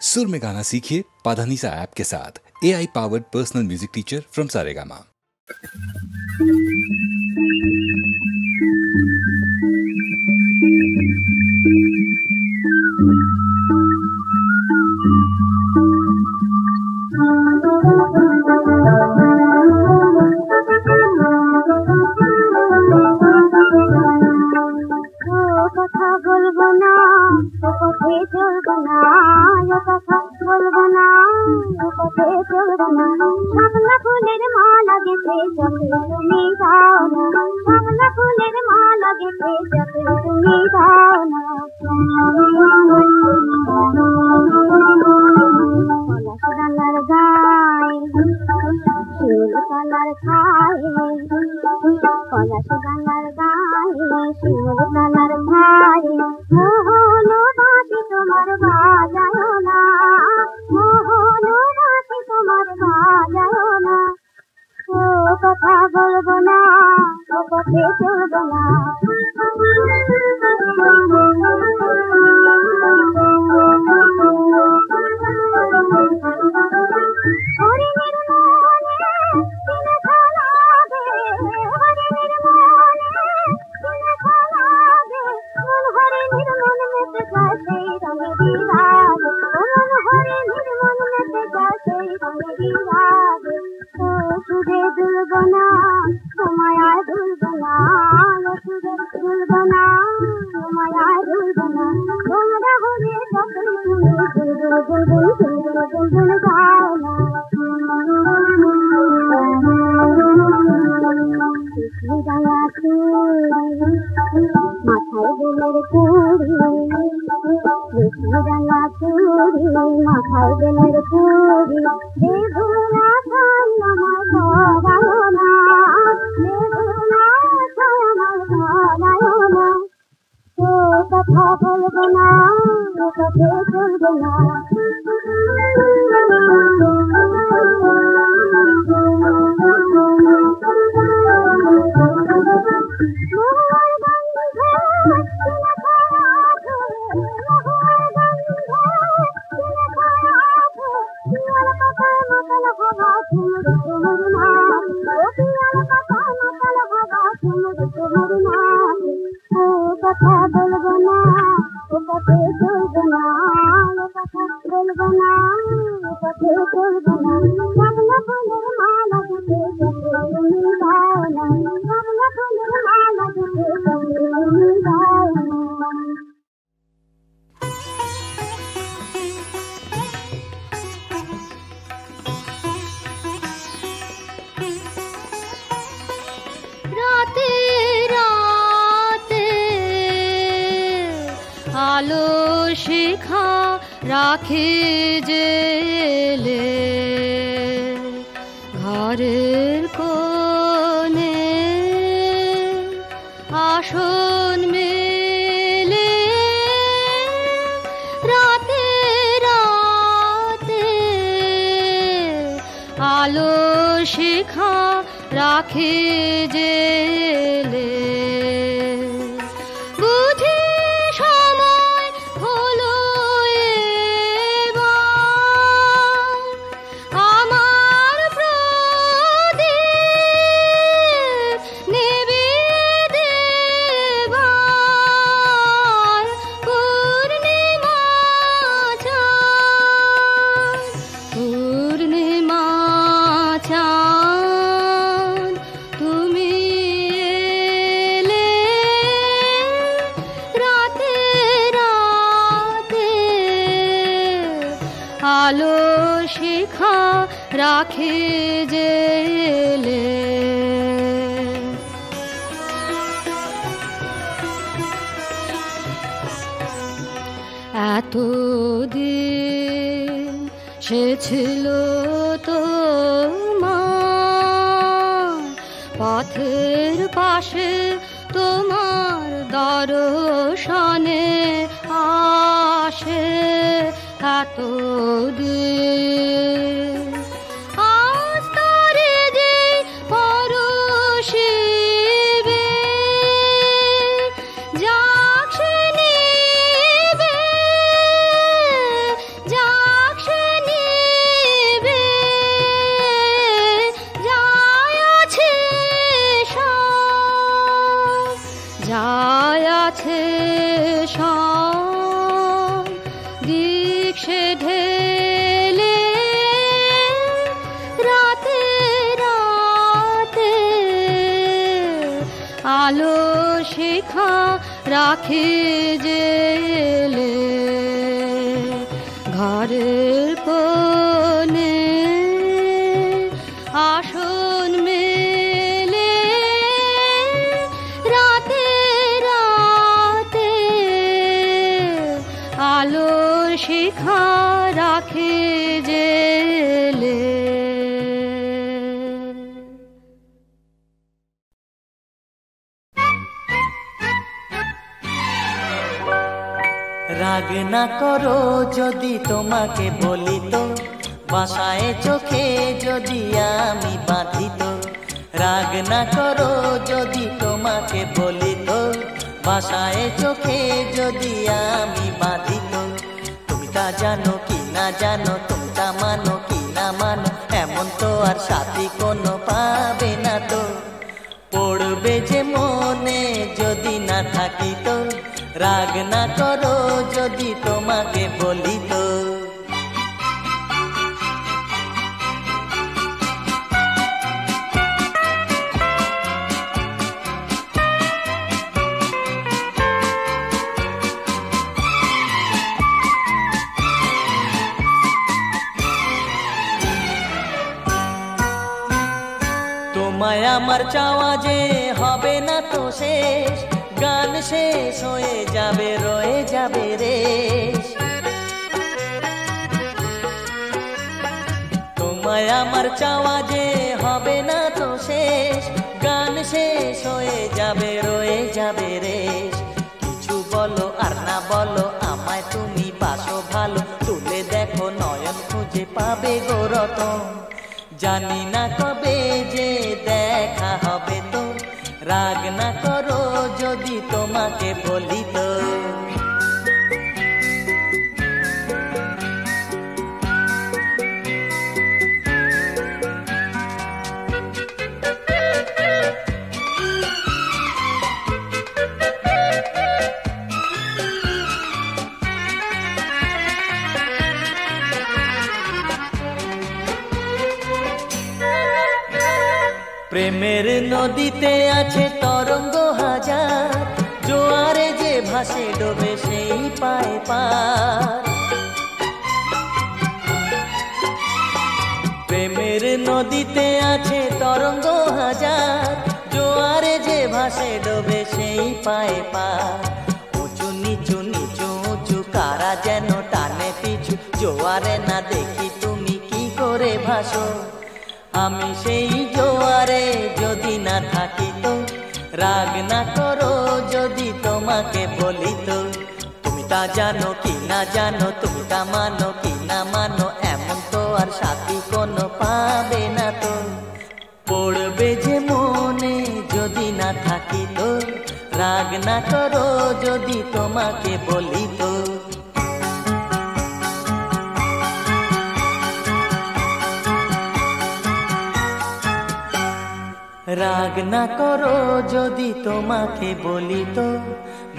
सुर में गाना सीखिए पाधानीसा ऐप के साथ। AI powered personal music teacher from Saregama. কথা বলবো না, পথে চলবো না, কথা বলবো না, পথে চলবো না। শাপলা ফুলের মালা গেছে চোখে তুমি দাও না, শাপলা ফুলের মালা গেছে চোখে তুমি দাও না। পলাশ ডালার গায়ে শিউল কালার খায়, পলাশ ডালার গায়ে শিউল কালার খায়। মোহন বাঁশি তোমার বাজাও না, মোহন বাঁশি তোমার বাজাও না। ও কথা বলবো না, ও পথে চলবো না। হরিণের মনে দিনে খালাবে, হরিণের মনে দিনে খালাবে। মন হরিণের মন মেতে যায় সেই রঙে বিলাবে, মন হরিণের মন মেতে যায় সেই রঙে বিলাবে। ও সুরে দুলবো না, তোমায় আর দুলবো না, ও সুরে দুলবো না, তোমায় আর দুলবো না। তোমরা হলে যতই তুমি দুলবুল দুলবুল দুলবুল দুলবুল গাও না। ডালা চুড়ি মাথায় বেলের কুড়ি, ডালা চুড়ি মাথায় বেলের কুড়ি। বেগুনা খাই আমার ধরায় না, বেগুনা খাই আমার ধরায় না। ও কথা বলবো না, ও পথে চলবো না। কথা বলবো না, ও পথে চলবো না, কথা বলবো না, ও পথে চলবো না। শাপলা ফুলের মালা গেছে চোখে তুমি দাও না, শাপলা ফুলের মালা গেছে চোখে তুমি দাও না। আলো শিখা রাখে জেলে ঘরের কোণে আসন মেলে। রাতে রাতে আলো শিখা রাখে জেলে। আলো শিখা রাখে জেলে। এতদিন সে ছিল তোমার পথের পাশে, তোমার দর্শনে আসে এতদিন। আজ তারে যে পরশিবে যাক সে নিবে, যাক সে ঢেলে রাতে রাতে আলো শিখা রাখে জেলে ঘরের কোণে আসন মেলে রাতে রাতে আলো শিখা রাখে জেলে রাগ না করো যদি তোমাকে বলি তো বাসায় চোখে যদি আমি বাঁধি তো রাগ না করো যদি তোমাকে বলি তো বাসায় চোখে যদি আমি বাঁধি তো তুমি তা জানো কি না জানো তুমি তা মানো কি না মানো এমন তো আর সাথী কোনো পাবে না তো পড়বে যে মনে যদি না থাকি তো রাগ না করো যদি তোমাকে বলি তো তোমায় আমার চাওয়া যে হবে না তো শেষ গান শেষ হয়ে যাবে রয়ে যাবে রেশ তোমায় আমার চাওয়া যে হবে না তো শেষ গান শেষ হয়ে যাবে রয়ে যাবে রেশ কিছু বলো আর না বলো আমায় তুমি বাসো ভালো তুলে দেখো নয়ন খুঁজে পাবে গো রতন জানি না কবে যে দেখা হবে তো রাগ না করো যদি তোমাকে বলি তো প্রেমের নদীতে আছে তরঙ্গ হাজার জোয়ারে যে ভাসে ডোবে সেই পায় পার প্রেমের নদীতে আছে তরঙ্গ হাজার জোয়ারে যে ভাসে ডোবে সেই পায় পার উঁচু নিচু নিচু উঁচু কারা যেন টানে পিছু জোয়ারে না দেখি তুমি কি করে ভাসো আমি সেই জোয়ারে যদি না থাকি তো রাগ না করো যদি তোমাকে বলি তো তুমি তা জানো কি না জানো তুমি তা মানো কি না মানো এমন তো আর সাথী কোনো পাবে না তো পড়বে যে মনে যদি না থাকি তো রাগ না করো যদি তোমাকে বলি তো রাগ না করো যদি তোমাকে বলি তো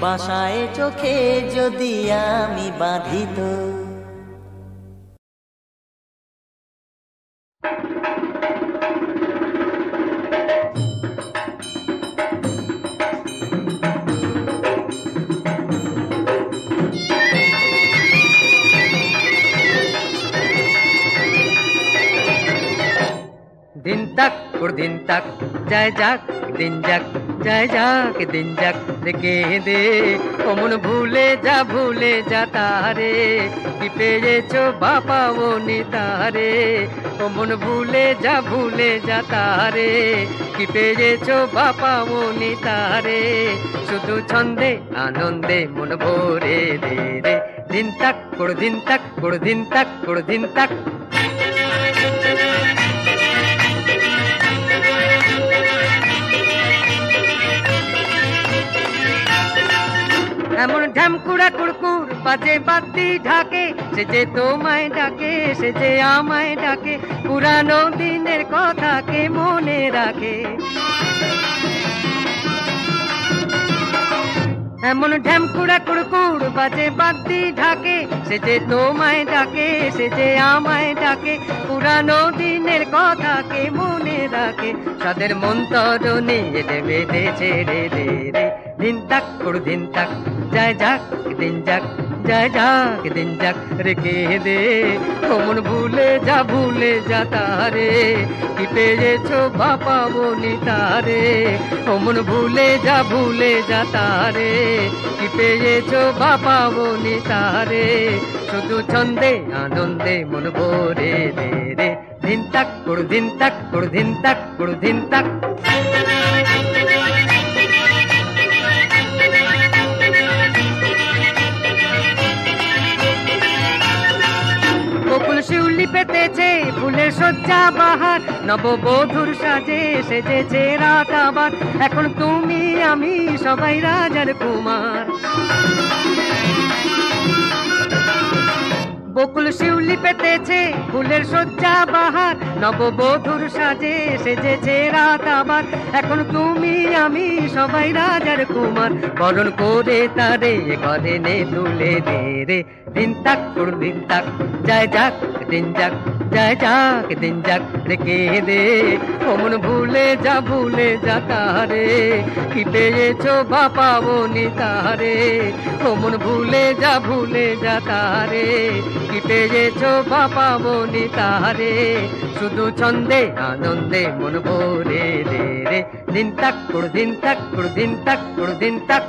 বাসায় চোখে যদি আমি বাঁধি তো दिन तक और दिन तक যায় যাক দিন যাক যায় যাক দিন যাক দেখে দে অমন ভুলে যা তারে কি পেয়েছো বাবা ও নিতারে অমন ভুলে যা তারে কি পেয়েছো বাবা ও নিতারে শুধু ছন্দে আনন্দে মন ভরে দে রে দিন তাক কোড় দিন তাক কোড় দিন তাক কোড় দিন তাক এমন ঢ্যামকুড়া কুড়কুড় বাজে বাতি ঢাকে সে যে তোমায় ডাকে সে যে আমায় ডাকে পুরানো দিনের কথাকে মনে রাখে এমন ঢ্যামকুড়া কুড়কুড় বাজে বাদ্যি ঢাকে, সে যে তোমায় ডাকে, সে যে আমায় ডাকে, পুরানো দিনের কথা কে মনে রাখে, সাদের মন্তর নিয়ে বেঁধেছে রে রে রে। দিন তাক কুড় দিন তাক যায় যাক দিন যাক, যায় যাক দিন যাক রেখে দে, মন ভুলে যা তারে, কি পেয়েছো বাপা বনি তারে, মন ভুলে যা তারে, কি পেয়েছো বাপা বনি তারে, শুধু ছন্দে আনন্দে মন ভরে রে রে। দিন তাক কুড় দিন তাক কুড় দিন তাক কুড় দিন তাক। বকুল শিউলি পেতেছে ফুলের সজ্জা বাহার, নববধূর সাজে সেজেছে রাত আবার, এখন তুমি আমি সবাই রাজার কুমার। বকুল শিউলি পেতেছে ফুলের সজ্জা বাহার, নববধূর সাজে সেজেছে রাত আবার, এখন তুমি আমি সবাই রাজার কুমার, বরণ করে তারে ঘরে নে তুলে দে রে। দিন তাক কুড় দিন তাক যায় যাক দিন যাক, যায় যাক দিন যাক রেখে দে, মন ভুলে যা তারে, কি পেয়েছো বাপা বনি তারে, মন ভুলে যা তারে, কি পেয়েছো বাপা বনি তারে, শুধু ছন্দে আনন্দে মন ভরে রে রে। দিন তাক কুড় দিন তাক কুড় দিন তাক কুড় দিন তাক।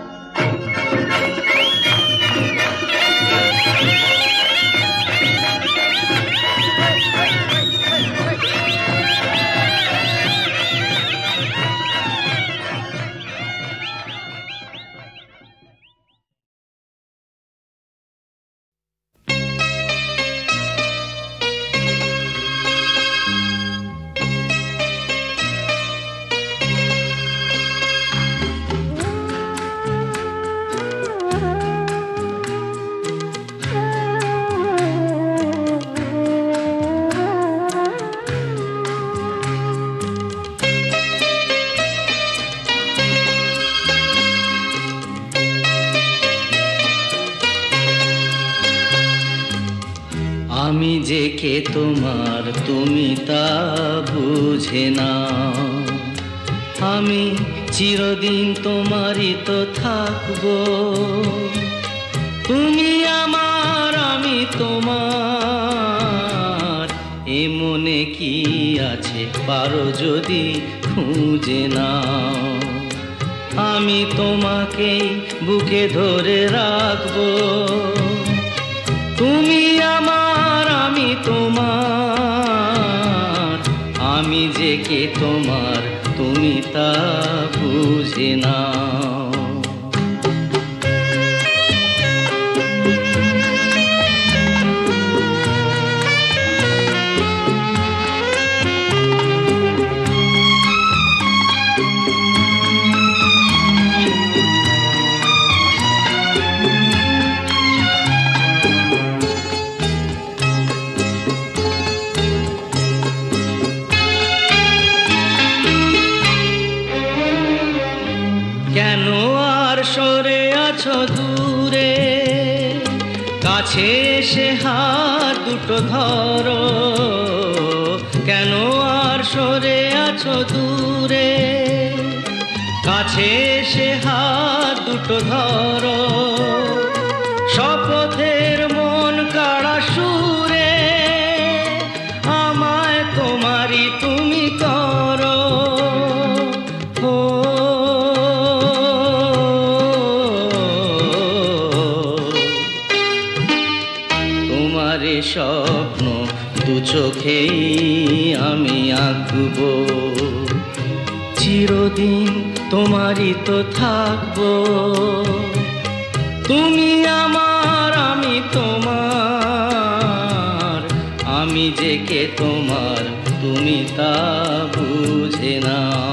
আমি যে কে তোমার তুমি তা বুঝে না, আমি চিরদিন তোমারই তো থাকবো, তুমি আমার আমি তোমার, এ মনে কি আছে পারো যদি খুঁজে নাও, আমি তোমাকেই বুকে ধরে রাখবো, তুমি আমার আমি তোমার, আমি যে কে তোমার তুমি তা বুঝে নাও। কেন আর সরে আছো দূরে, কাছে এসে হাত দুটো ধরো, কেন আর সরে আছো দূরে, কাছে এসে হাত দুটো ধরো, শপথের মন কাড়া সুরে, আমায় তোমারই তুমি করো, স্বপ্ন দু চোখেই আমি আঁকবো, চিরদিন তোমারই তো থাকবো, তুমি আমার আমি তোমার, আমি যে কে তোমার তুমি তা বুঝে নাও।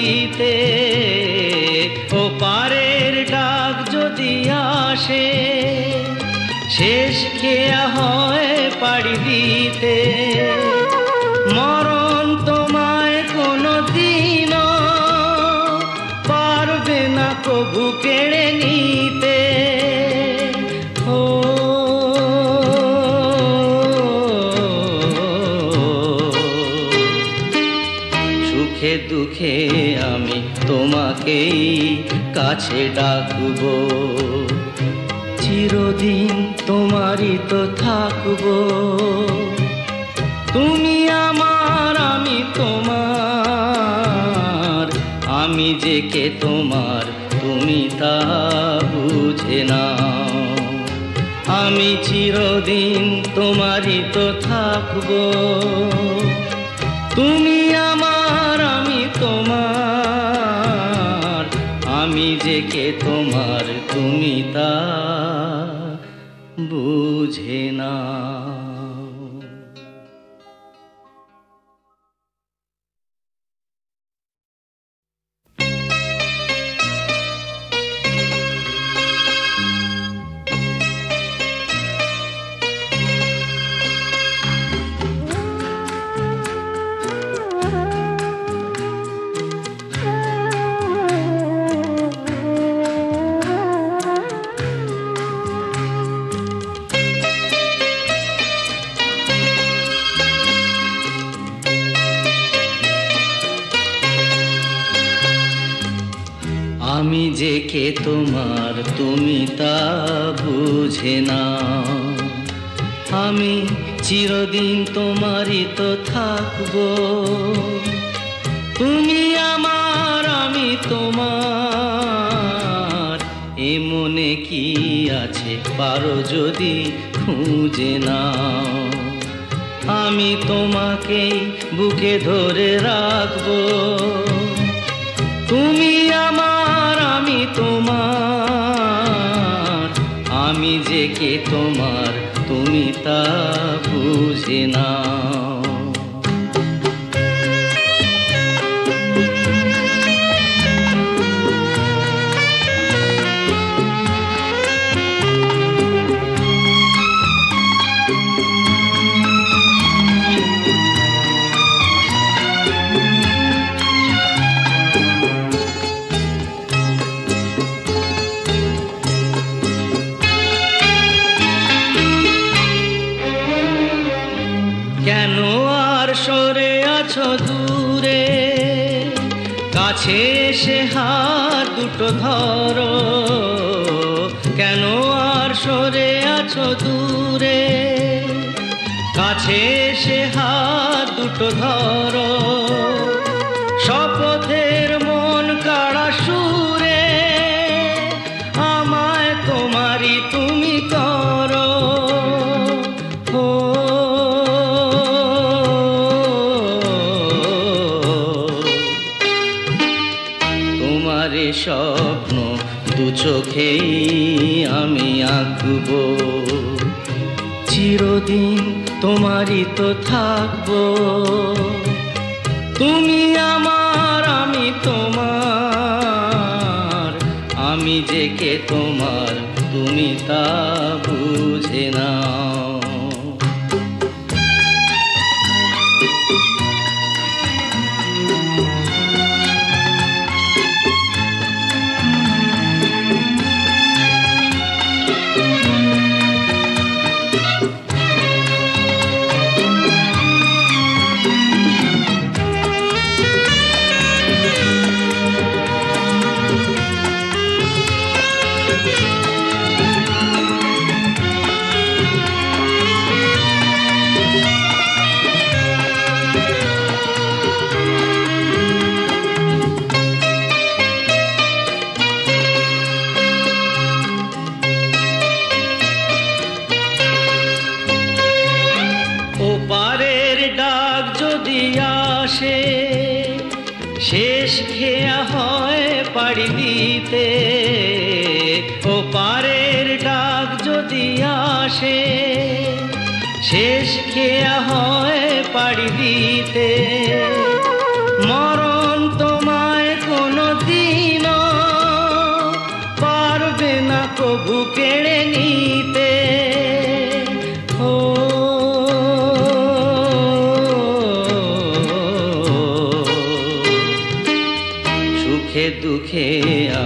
দিতে, ও পারের ডাক যদি আসে, শেষ খেয়া হয় পাড়ি দিতে। মরণ তোমায় কোনো দিনও পারবে না কবু কেড়ে নিতে। ও সুখে দুঃখে আমি তোমাকেই কাছে ডাকবো, চিরদিন তোমারই তো থাকবো। তুমি আমার, আমি তোমার, আমি যে কে তোমার তুমি তা বুঝে নাও। আমি চিরদিন তোমারই তো থাকবো। তুমি আমার, আমি তোমার, আমি যে কে তোমার তুমি তা বুঝে নাও। আমি যে কে তোমার তুমি তা বুঝে নাও। আমি চিরদিন তোমারই তো থাকবো। তুমি আমার, আমি তোমার, এ মনে কি আছে পারো যদি খুঁজে নাও। আমি তোমাকেই বুকে ধরে রাখবো। তুমি আমার, আমি তোমার, আমি যে কে তোমার তুমি তা বুঝে নাও। কেন আর সরে আছো দূরে, কাছে এসে হাত দুটো ধরো। কেন আর সরে আছো দূরে, কাছে এসে হাত দুটো ধরো। শপথের মন কাড়া সুরে আমায় তোমারই তুমি করো। তোমারে স্বপ্ন দু চোখেই আমি আঁকবো, চিরদিন তোমারই তো থাকবো। তুমি আমার, আমি তোমার, আমি যে কে তোমার তুমি তা বুঝে নাও। শেষ খেয়া হয় পাড়ি দিতে, ও পারের ডাক যদি আসে, শেষ খেয়া হয় পাড়ি দিতে। মরণ তোমায় কেড়ে নিতে। ও সুখে দুঃখে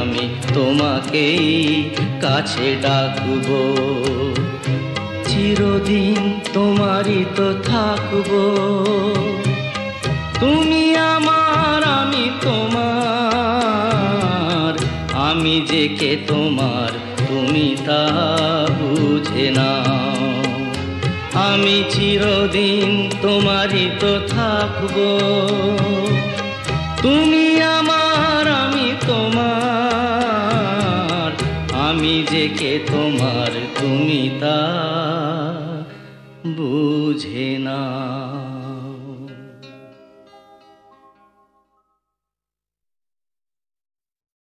আমি তোমাকেই কাছে ডাকবো, চিরদিন তোমারই তো থাকবো। তুমি আমার আমি তোমার, আমি যে কে তোমার তুমি তা বুঝে নাও। আমি চিরদিন তোমারই তো থাকবো, তুমি আমার আমি তোমার, আমি যে কে তোমার তুমি তা বুঝে না।